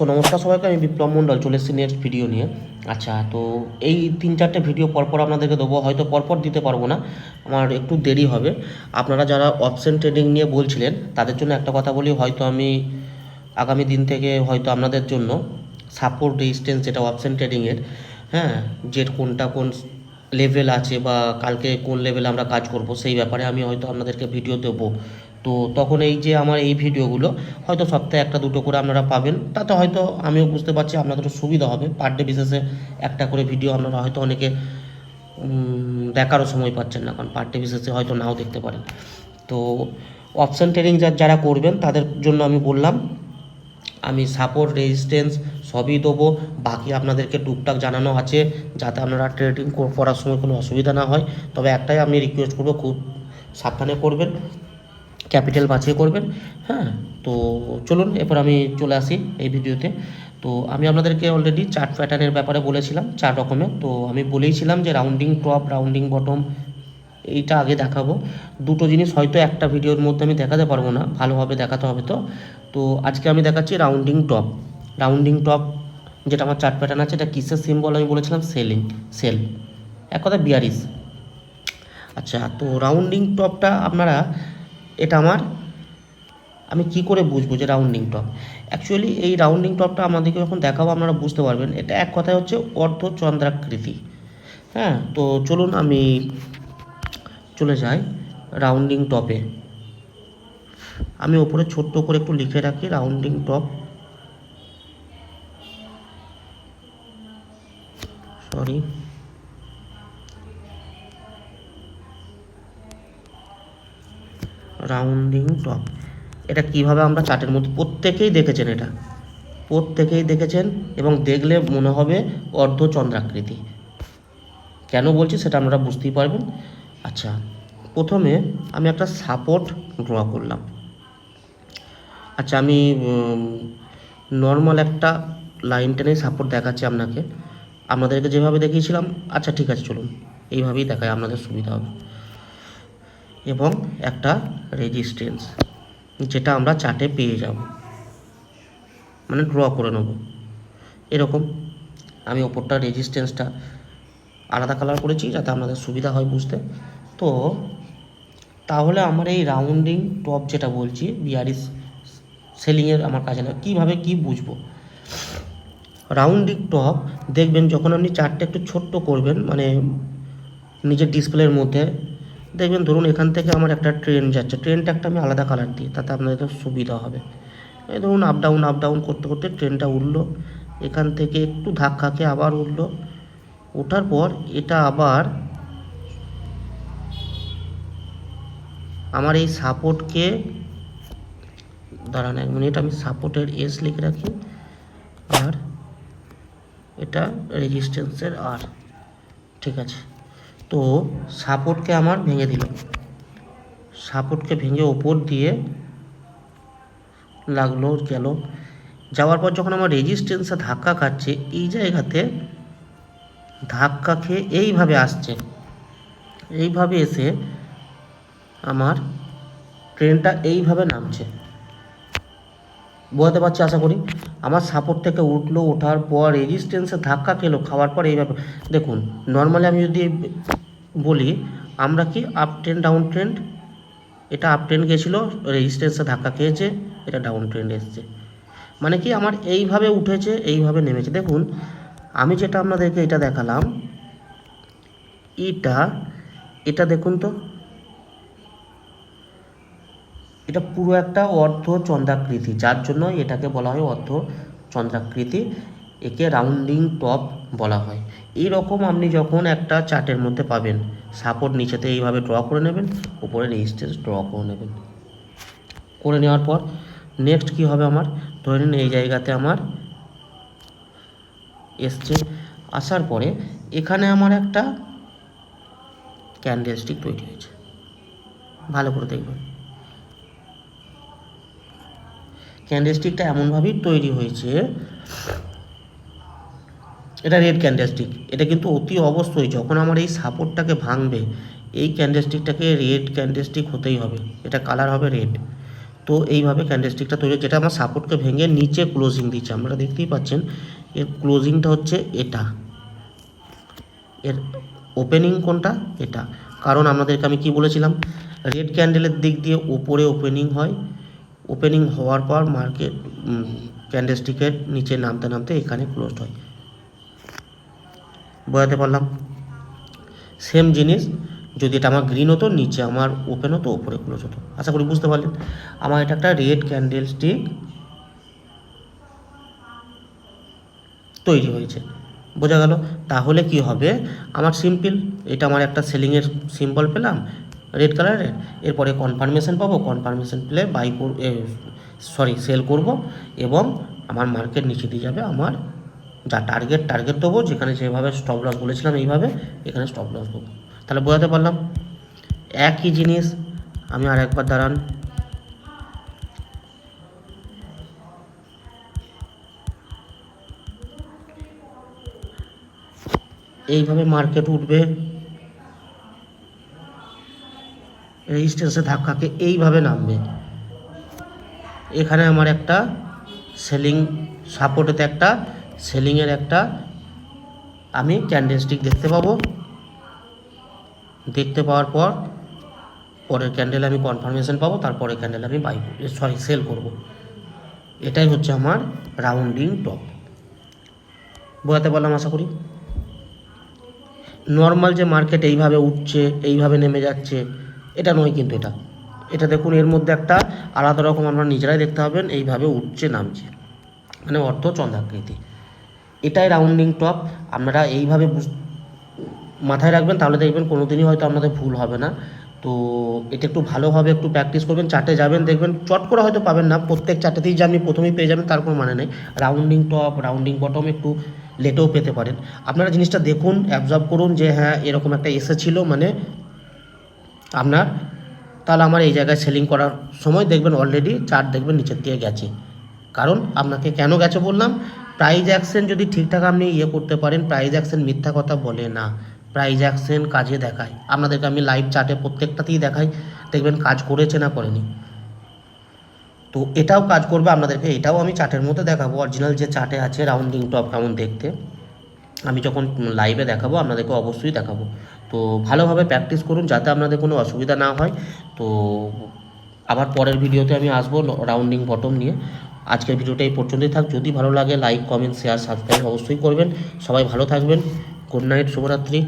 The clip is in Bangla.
নমস্কার সবাইকে, আমি বিপ্লব মণ্ডল চলে এসেছি নেক্সট ভিডিও নিয়ে। আচ্ছা, তো এই 3-4টে ভিডিও পরপর আপনাদেরকে দেবো, হয়তো পরপর দিতে পারবো না, আমার একটু দেরি হবে। আপনারা যারা অপশন ট্রেডিং নিয়ে বলছিলেন তাদের জন্য একটা কথা বলি, হয়তো আমি আগামী দিন থেকে হয়তো আপনাদের জন্য সাপোর্ট রেজিস্ট্যান্স যেটা অপশন ট্রেডিংয়ের, হ্যাঁ, যে কোনটা কোন লেভেল আছে বা কালকে কোন লেভেলে আমরা কাজ করব সেই ব্যাপারে আমি হয়তো আপনাদেরকে ভিডিও দেবো। তো তখন এই যে আমার এই ভিডিওগুলো হয়তো সপ্তাহে 1-2 করে আপনারা পাবেন, তাতে হয়তো আমিও বুঝতে পারছি আপনাদেরও সুবিধা হবে। পার ডে বেসিসে একটা করে ভিডিও আপনারা হয়তো অনেকে দেখারও সময় পাচ্ছেন না, কারণ পার ডে বেসিসে হয়তো নাও দেখতে পারেন। তো অপশন ট্রেডিং যারা করবেন তাদের জন্য আমি বললাম, আমি সাপোর্ট রেজিস্ট্যান্স সবই দেবো। বাকি আপনাদেরকে টুকটাক জানানো আছে যাতে আপনারা ট্রেডিং করার সময় কোনো অসুবিধা না হয়। তবে একটাই আমি রিকোয়েস্ট করবো, খুব সাবধানে করবেন, ক্যাপিটাল বাঁচিয়ে করবেন। হ্যাঁ, তো চলুন এরপর আমি চলে আসি এই ভিডিওতে। তো আমি আপনাদেরকে অলরেডি চার্ট প্যাটার্নের ব্যাপারে বলেছিলাম 4 রকমের। তো আমি বলেইছিলাম যে রাউন্ডিং টপ, রাউন্ডিং বটম, এইটা আগে দেখাবো। দুটো জিনিস হয়তো একটা ভিডিওর মধ্যে আমি দেখাতে পারবো না, ভালোভাবে দেখাতে হবে। তো আজকে আমি দেখাচ্ছি রাউন্ডিং টপ। রাউন্ডিং টপ যেটা আমার চার্ট প্যাটার্ন আছে, এটা কিসের সিম্বল আমি বলেছিলাম? সেল, এক কথা বিয়ারিশ। আচ্ছা, তো রাউন্ডিং টপটা আপনারা, এটা আমি কি করে বুঝবো যে রাউন্ডিং টপ? অ্যাকচুয়ালি এই রাউন্ডিং টপটা আমাদেরকে যখন দেখাবো আপনারা বুঝতে পারবেন, এটা এক কথায় হচ্ছে অর্ধচন্দ্রাকৃতি। হ্যাঁ, তো চলুন আমি চলে যাই রাউন্ডিং টপে। আমি ওপরে ছোট্ট করে একটু লিখে রাখি rounding top, sorry, rounding top. এটা কিভাবে আমরা চার্টের মধ্যে প্রত্যেকেই দেখেছেন, এটা প্রত্যেকেই দেখেছেন এবং দেখলে মনে হবে অর্ধচন্দ্রাকৃতি। কেন বলছি সেটা আপনারা বুঝতেই পারবেন। আচ্ছা, প্রথমে আমি একটা সাপোর্ট ড্র করলাম। আচ্ছা, আমি নর্মাল একটা লাইন টেনে সাপোর্ট দেখাচ্ছি আপনাদেরকে যেভাবে দেখিয়েছিলাম। আচ্ছা ঠিক আছে, চলুন এইভাবেই দেখায়, আপনাদের সুবিধা হবে। এবং একটা রেজিস্ট্যান্স যেটা আমরা চার্টে পেয়ে যাব, মানে ড্র করে নেব এরকম। আমি ওপরটা রেজিস্ট্যান্সটা আলাদা কালার করেছি যাতে আপনাদের সুবিধা হয় বুঝতে। তো তাহলে আমার এই রাউন্ডিং টপ যেটা বলছি, বিয়ারিশ সেলিংয়ের আমার কাজে লাগে। কীভাবে কী বুঝবো রাউন্ডিং টপ? দেখবেন যখন আপনি চার্টটা একটু ছোট্ট করবেন, মানে নিজের ডিসপ্লের মধ্যে দেখবেন, ধরুন এখান থেকে আমার একটা ট্রেন যাচ্ছে, ট্রেনটা একটা আমি আলাদা কালার দিই তাতে আপনাদের সুবিধা হবে। এই ধরুন আপ ডাউন করতে করতে ট্রেনটা উঠলো, এখান থেকে একটু ধাক্কা খেয়ে আবার উঠলো, ওঠার পর এটা আবার আমার এই সাপোর্টকে, দাঁড়ান 1 মিনিট, আমি সাপোর্টের এস লিখে রাখি, আর এটা রেজিস্ট্যান্সের আর, ঠিক আছে। তো সাপোর্টকে আমার ভেঙে দিল, সাপোর্টকে ভেঙে ওপর দিয়ে লাগলো, গেল, যাওয়ার পর যখন আমার রেজিস্ট্যান্সে ধাক্কা খাচ্ছে, এই জায়গাতে ধাক্কা খেয়ে এইভাবে আসছে, এইভাবে এসে আমার ট্রেনটা এইভাবে নামছে। বোঝাতে পারছি আশা করি। আমার সাপোর্ট থেকে উঠলো, ওঠার পর রেজিস্ট্যান্সে ধাক্কা খেলো, খাওয়ার পর এইভাবে দেখুন। নর্মালি আমি যদি বলি, আমরা কি আপ ট্রেন্ড ডাউন ট্রেন্ড, এটা আপ ট্রেন্ড গেছিলো, রেজিস্ট্যান্সে ধাক্কা খেয়েছে, এটা ডাউন ট্রেন্ড এসছে, মানে কি আমার এইভাবে উঠেছে, এইভাবে নেমেছে। দেখুন আমি যেটা আপনাদেরকে এটা দেখালাম, এটা দেখুন তো, এটা পুরো একটা অর্ধচন্দ্রাকৃতি, যার জন্য এটাকে বলা হয় অর্ধচন্দ্রাকৃতি, একে রাউন্ডিং টপ বলা হয়। এই রকম আপনি যখন একটা চার্টের মধ্যে পাবেন, সাপোর্ট নিচেতে এইভাবে ড্র করে নেবেন, উপরে রেজিস্ট্যান্স ড্র করে নেবেন। করে নেওয়ার পর নেক্সট কী হবে, আমার ধরে নিন এই জায়গাতে আমার এসছে, আসার পরে এখানে আমার একটা ক্যান্ডেলস্টিক তৈরি হয়েছে, ভালো করে দেখবেন। ক্যান্ডেলস্টিকটা এমনভাবেই তৈরি হয়েছে, এটা রেড ক্যান্ডেলস্টিক। এটা কিন্তু অতি অবশ্যই যখন আমার এই সাপোর্টটাকে ভাঙবে, এই ক্যান্ডেলস্টিকটাকে রেড ক্যান্ডেলস্টিক হতেই হবে, এটা কালার হবে রেড। তো এইভাবে ক্যান্ডেলস্টিকটা তৈরি, যেটা আমার সাপোর্টকে ভেঙে নিচে ক্লোজিং দিচ্ছে, আপনারা দেখতেই পাচ্ছেন এর ক্লোজিংটা হচ্ছে এটা, এর ওপেনিং কোনটা, এটা। কারণ আপনাদেরকে আমি কি বলেছিলাম, রেড ক্যান্ডেলের দিক দিয়ে ওপরে ওপেনিং হয়, ওপেনিং হওয়ার পর মার্কেট ক্যান্ডেলস্টিকের নিচে নামতে নামতে এখানে ক্লোজ হয়। বোঝাতে পারলাম? সেম জিনিস যদি এটা আমার গ্রিন হতো, নিচে আমার ওপেন হতো, ওপরে ক্লোজ হতো। আশা করি বুঝতে পারলেন। আমার এটা একটা রেড ক্যান্ডেলস্টিক তৈরি হয়েছে, বোঝা গেল? তাহলে কি হবে, আমার সিম্পল, এটা আমার একটা সেলিংয়ের সিম্বল পেলাম রেড কালারের, এরপরে কনফার্মেশন পাবো, কনফার্মেশন পেলে সেল করব, এবং আমার মার্কেট নিচে দিয়ে যাবে, আমার যা টার্গেট দেবো, যেখানে যেভাবে স্টপ লস বলেছিলাম এইভাবে এখানে স্টপ লস দেবো। তাহলে বোঝাতে পারলাম? একই জিনিস আমি আর একবার দাঁড়ান, এইভাবে মার্কেট উঠবে, রেজিস্ট্যান্সে ধাক্কাকে এইভাবে নামবে, এখানে আমার একটা সেলিং সাপোর্টেতে একটা সেলিংয়ের একটা আমি ক্যান্ডেলস্টিক দেখতে পাবো, দেখতে পাওয়ার পর পরের ক্যান্ডেল আমি কনফার্মেশন পাবো, তারপরে ক্যান্ডেল আমি সেল করব। এটাই হচ্ছে আমার রাউন্ডিং টপ। বোঝাতে পারলাম আশা করি? নর্মাল যে মার্কেট এইভাবে উঠছে, এইভাবে নেমে যাচ্ছে, এটা নয় কিন্তু, এটা দেখুন, এর মধ্যে একটা আলাদা রকম আপনারা নিজেরাই দেখতে পাবেন, এইভাবে উঠছে নামছে, মানে অর্ধ চন্দ্রাকৃতি। এটাই রাউন্ডিং টপ। আপনারা এইভাবে মাথায় রাখবেন, তাহলে দেখবেন কোনো দিনই হয়তো আপনাদের ভুল হবে না। তো এটা একটু ভালোভাবে একটু প্র্যাকটিস করবেন, চার্টে যাবেন, দেখবেন চট করে হয়তো পাবেন না, প্রত্যেক চার্টেতেই যে আপনি প্রথমেই পেয়ে যাবেন তার কোনো মানে নেই। রাউন্ডিং টপ, রাউন্ডিং বটম একটু লেটেও পেতে পারেন। আপনারা জিনিসটা দেখুন, অ্যাবজর্ব করুন যে হ্যাঁ এরকম একটা এসেছিলো, মানে আপনার, তাহলে আমার এই জায়গায় সেলিং করার সময় দেখবেন অলরেডি চার্ট দেখবেন নিচের দিকে গেছে। কারণ আপনাকে কেন গেছে বললাম, প্রাইজ অ্যাকশন যদি ঠিকঠাক আপনি করতে পারেন, প্রাইজ অ্যাকশন মিথ্যা কথা বলে না, প্রাইজ অ্যাকশন কাজে দেখায়। আপনাদেরকে আমি লাইভ চার্টে প্রত্যেকটাতেই দেখাই, দেখবেন কাজ করেছে না করেনি। তো এটাও কাজ করবে আপনাদেরকে, এটাও আমি চার্টের মধ্যে দেখাবো, অরিজিনাল যে চার্টে আছে রাউন্ডিং টপ কেমন দেখতে, আমি যখন লাইভে দেখাবো আপনাদেরকে অবশ্যই দেখাবো। তো ভালোভাবে প্র্যাকটিস করুন যাতে আপনাদের কোনো অসুবিধা না হয়। তো আবার পরের ভিডিওতে আমি আসবো রাউন্ডিং বটম নিয়ে। আজকের ভিডিওটা এই পর্যন্তই থাক। যদি ভালো লাগে লাইক, কমেন্ট, শেয়ার, সাবস্ক্রাইব অবশ্যই করবেন। সবাই ভালো থাকবেন। গুড নাইট, শুভরাত্রি।